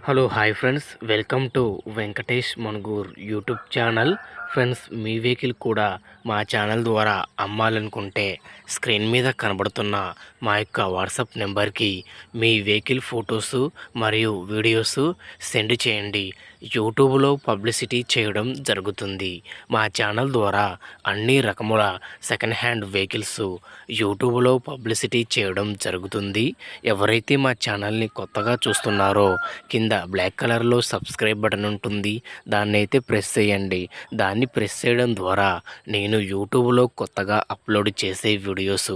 Hello hi friends, welcome to Venkatesh Manugur YouTube channel. Friends, me vehicle కూడా మా channel ద్వారా అమ్మాలనుకుంటే స్క్రీన్ మీద కనబడుతున్న మా యొక్క వాట్సాప్ నెంబర్కి మీ వెహికల్ ఫొటోస్ మరియు వీడియోస్ సెండ్ చేయండి. యూట్యూబ్లో పబ్లిసిటీ చేయడం జరుగుతుంది. మా ఛానల్ ద్వారా అన్ని రకముల సెకండ్ హ్యాండ్ వెహికల్స్ యూట్యూబ్లో పబ్లిసిటీ చేయడం జరుగుతుంది. ఎవరైతే మా ఛానల్ని కొత్తగా చూస్తున్నారో కింద బ్లాక్ కలర్లో సబ్స్క్రైబ్ బటన్ ఉంటుంది, దాన్ని అయితే ప్రెస్ చేయండి. దాన్ని ప్రెస్ చేయడం ద్వారా నేను యూట్యూబ్లో కొత్తగా అప్లోడ్ చేసే వీడియోస్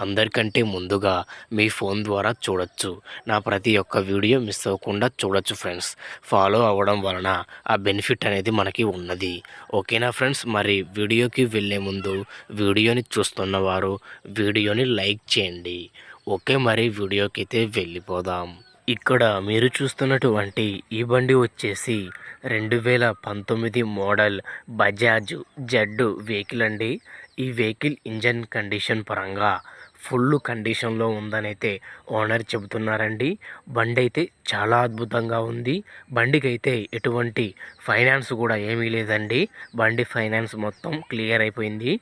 అందరికంటే ముందుగా మీ ఫోన్ ద్వారా చూడొచ్చు. నా ప్రతి ఒక్క వీడియో మిస్ అవ్వకుండా చూడొచ్చు ఫ్రెండ్స్. ఫాలో అవ్వడం వలన ఆ బెనిఫిట్ అనేది మనకి ఉన్నది. ఓకేనా ఫ్రెండ్స్, మరి వీడియోకి వెళ్ళే ముందు వీడియోని చూస్తున్నవారు వీడియోని లైక్ చేయండి. ఓకే, మరి వీడియోకి అయితే వెళ్ళిపోదాం. ఇక్కడ మీరు చూస్తున్నటువంటి ఈ బండి వచ్చేసి 2019 మోడల్ బజాజ్ జెడ్ వెహికల్ అండి. ఈ వెహికల్ ఇంజన్ కండిషన్ పరంగా ఫుల్ కండిషన్లో ఉందని అయితే ఓనర్ చెబుతున్నారండి. బండి అయితే చాలా అద్భుతంగా ఉంది. బండికి అయితే ఎటువంటి ఫైనాన్స్ కూడా ఏమీ లేదండి. బండి ఫైనాన్స్ మొత్తం క్లియర్ అయిపోయింది.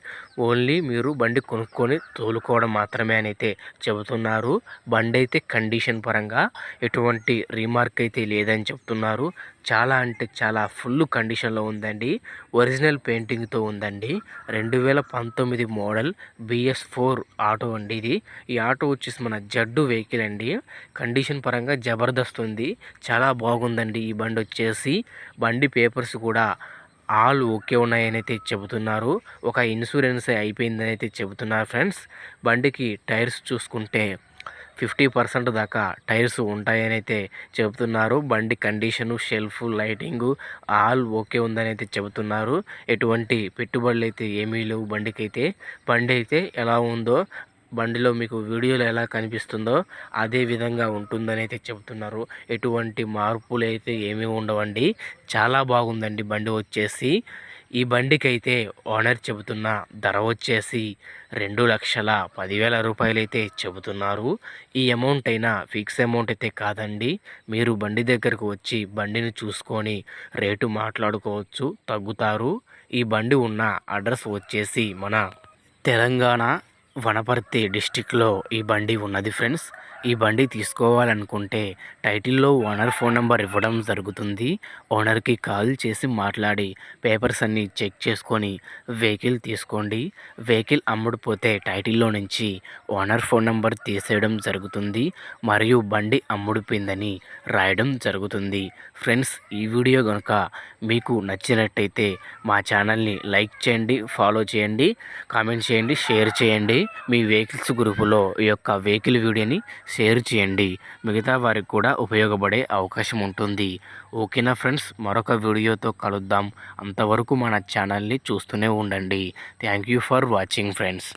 ఓన్లీ మీరు బండి కొనుక్కొని తోలుకోవడం మాత్రమే అని అయితే చెబుతున్నారు. బండి అయితే కండిషన్ పరంగా ఎటువంటి రీమార్క్ అయితే లేదని చెప్తున్నారు. చాలా అంటే చాలా ఫుల్ కండిషన్లో ఉందండి. ఒరిజినల్ పెయింటింగ్తో ఉందండి. 2019 మోడల్ BS4 ఆటో అండి ఇది. ఈ ఆటో వచ్చేసి మన జడ్డు వెహికల్ అండి. కండిషన్ పరంగా జబర్దస్త్ ఉంది. చాలా బాగుందండి ఈ బండి వచ్చేసి. బండి పేపర్స్ కూడా ఆల్ ఓకే ఉన్నాయని అయితే చెబుతున్నారు. ఒక ఇన్సూరెన్స్ అయిపోయిందని అయితే చెబుతున్నారు ఫ్రెండ్స్. బండికి టైర్స్ చూసుకుంటే 50% దాకా టైర్స్ ఉంటాయని అయితే చెబుతున్నారు. బండి condition, shelf, lighting all okay ఉందని అయితే చెబుతున్నారు. ఎటువంటి పెట్టుబడులు అయితే ఏమీ లేవు బండికైతే. బండి అయితే ఎలా ఉందో బండిలో మీకు వీడియోలో ఎలా కనిపిస్తుందో అదే విధంగా ఉంటుందని అయితే చెబుతున్నారు. ఎటువంటి మార్పులు అయితే ఏమీ ఉండవండి. చాలా బాగుందండి బండి వచ్చేసి. ఈ బండికి అయితే ఓనర్ చెబుతున్న ధర వచ్చేసి 2,10,000 రూపాయలు అయితే చెబుతున్నారు. ఈ అమౌంట్ అయినా ఫిక్స్ అమౌంట్ అయితే కాదండి. మీరు బండి దగ్గరకు వచ్చి బండిని చూసుకొని రేటు మాట్లాడుకోవచ్చు, తగ్గుతారు. ఈ బండి ఉన్న అడ్రస్ వచ్చేసి మన తెలంగాణ వనపర్తి డిస్టిక్లో ఈ బండి ఉన్నది ఫ్రెండ్స్. ఈ బండి తీసుకోవాలనుకుంటే టైటిల్లో ఓనర్ ఫోన్ నెంబర్ ఇవ్వడం జరుగుతుంది. ఓనర్కి కాల్ చేసి మాట్లాడి పేపర్స్ అన్నీ చెక్ చేసుకొని వెహికల్ తీసుకోండి. వెహికల్ అమ్ముడుపోతే టైటిల్లో నుంచి ఓనర్ ఫోన్ నెంబర్ తీసేయడం జరుగుతుంది మరియు బండి అమ్ముడుపోయిందని రాయడం జరుగుతుంది. ఫ్రెండ్స్, ఈ వీడియో కనుక మీకు నచ్చినట్టయితే మా ఛానల్ని లైక్ చేయండి, ఫాలో చేయండి, కామెంట్ చేయండి, షేర్ చేయండి. మీ వెహికల్స్ గ్రూపులో ఈ యొక్క వెహికల్ వీడియోని షేర్ చేయండి. మిగతా వారికి కూడా ఉపయోగపడే అవకాశం ఉంటుంది. ఓకేనా ఫ్రెండ్స్, మరొక వీడియోతో కలుద్దాం. అంతవరకు మన ఛానల్ని చూస్తూనే ఉండండి. Thank you for watching friends.